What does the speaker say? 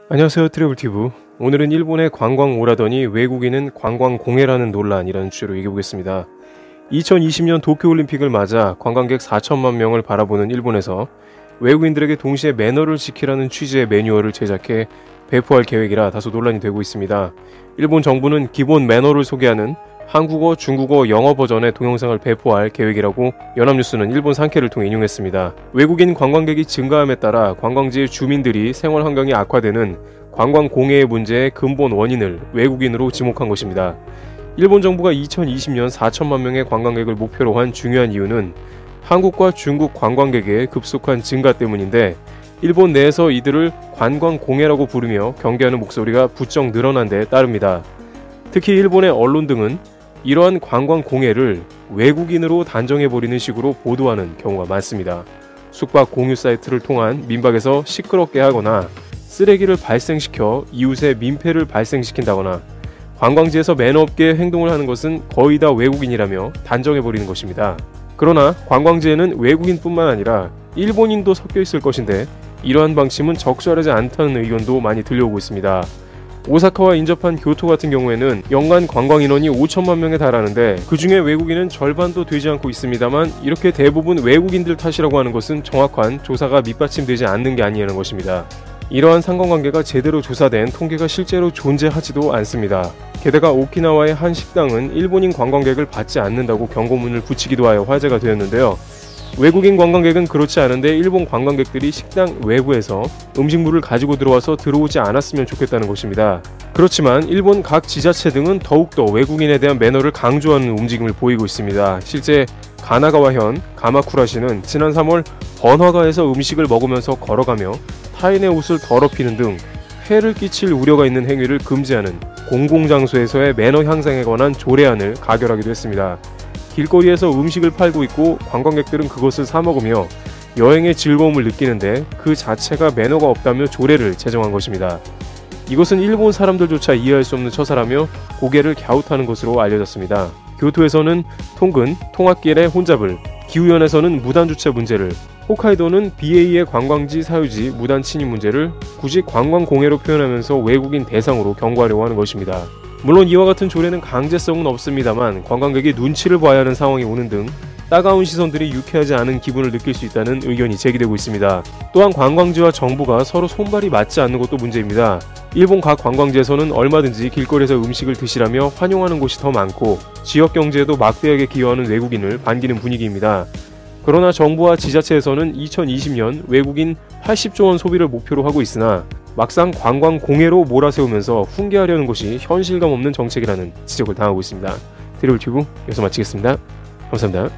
안녕하세요, 트래블티브. 오늘은 일본에 관광 오라더니 외국인은 관광공해라는 논란이라는 주제로 얘기해보겠습니다. 2020년 도쿄올림픽을 맞아 관광객 4천만 명을 바라보는 일본에서 외국인들에게 동시에 매너를 지키라는 취지의 매뉴얼을 제작해 배포할 계획이라 다소 논란이 되고 있습니다. 일본 정부는 기본 매너를 소개하는 한국어, 중국어, 영어 버전의 동영상을 배포할 계획이라고 연합뉴스는 일본 산케를 통해 인용했습니다. 외국인 관광객이 증가함에 따라 관광지의 주민들이 생활 환경이 악화되는 관광 공해의 문제의 근본 원인을 외국인으로 지목한 것입니다. 일본 정부가 2020년 4천만 명의 관광객을 목표로 한 중요한 이유는 한국과 중국 관광객의 급속한 증가 때문인데, 일본 내에서 이들을 관광 공해라고 부르며 경계하는 목소리가 부쩍 늘어난 데 따릅니다. 특히 일본의 언론 등은 이러한 관광 공해를 외국인으로 단정해버리는 식으로 보도하는 경우가 많습니다. 숙박 공유 사이트를 통한 민박에서 시끄럽게 하거나 쓰레기를 발생시켜 이웃의 민폐를 발생시킨다거나 관광지에서 매너 없게 행동을 하는 것은 거의 다 외국인이라며 단정해버리는 것입니다. 그러나 관광지에는 외국인뿐만 아니라 일본인도 섞여 있을 것인데 이러한 방침은 적절하지 않다는 의견도 많이 들려오고 있습니다. 오사카와 인접한 교토 같은 경우에는 연간 관광 인원이 5천만 명에 달하는데 그 중에 외국인은 절반도 되지 않고 있습니다만, 이렇게 대부분 외국인들 탓이라고 하는 것은 정확한 조사가 밑받침되지 않는 게 아니라는 것입니다. 이러한 상관관계가 제대로 조사된 통계가 실제로 존재하지도 않습니다. 게다가 오키나와의 한 식당은 일본인 관광객을 받지 않는다고 경고문을 붙이기도 하여 화제가 되었는데요. 외국인 관광객은 그렇지 않은데 일본 관광객들이 식당 외부에서 음식물을 가지고 들어와서 들어오지 않았으면 좋겠다는 것입니다. 그렇지만 일본 각 지자체 등은 더욱더 외국인에 대한 매너를 강조하는 움직임을 보이고 있습니다. 실제 가나가와현 가마쿠라시는 지난 3월 번화가에서 음식을 먹으면서 걸어가며 타인의 옷을 더럽히는 등 해를 끼칠 우려가 있는 행위를 금지하는 공공장소에서의 매너 향상에 관한 조례안을 가결하기도 했습니다. 길거리에서 음식을 팔고 있고 관광객들은 그것을 사 먹으며 여행의 즐거움을 느끼는데 그 자체가 매너가 없다며 조례를 제정한 것입니다. 이것은 일본 사람들조차 이해할 수 없는 처사라며 고개를 갸웃하는 것으로 알려졌습니다. 교토에서는 통근, 통학길의 혼잡을, 기후현에서는 무단주차 문제를, 홋카이도는 BA의 관광지 사유지 무단 침입 문제를 굳이 관광공해로 표현하면서 외국인 대상으로 경고하려고 하는 것입니다. 물론 이와 같은 조례는 강제성은 없습니다만 관광객이 눈치를 봐야 하는 상황이 오는 등 따가운 시선들이 유쾌하지 않은 기분을 느낄 수 있다는 의견이 제기되고 있습니다. 또한 관광지와 정부가 서로 손발이 맞지 않는 것도 문제입니다. 일본 각 관광지에서는 얼마든지 길거리에서 음식을 드시라며 환영하는 곳이 더 많고 지역 경제에도 막대하게 기여하는 외국인을 반기는 분위기입니다. 그러나 정부와 지자체에서는 2020년 외국인 80조 원 소비를 목표로 하고 있으나 막상 관광 공해로 몰아세우면서 훈계하려는 것이 현실감 없는 정책이라는 지적을 당하고 있습니다. 트래블튜브 여기서 마치겠습니다. 감사합니다.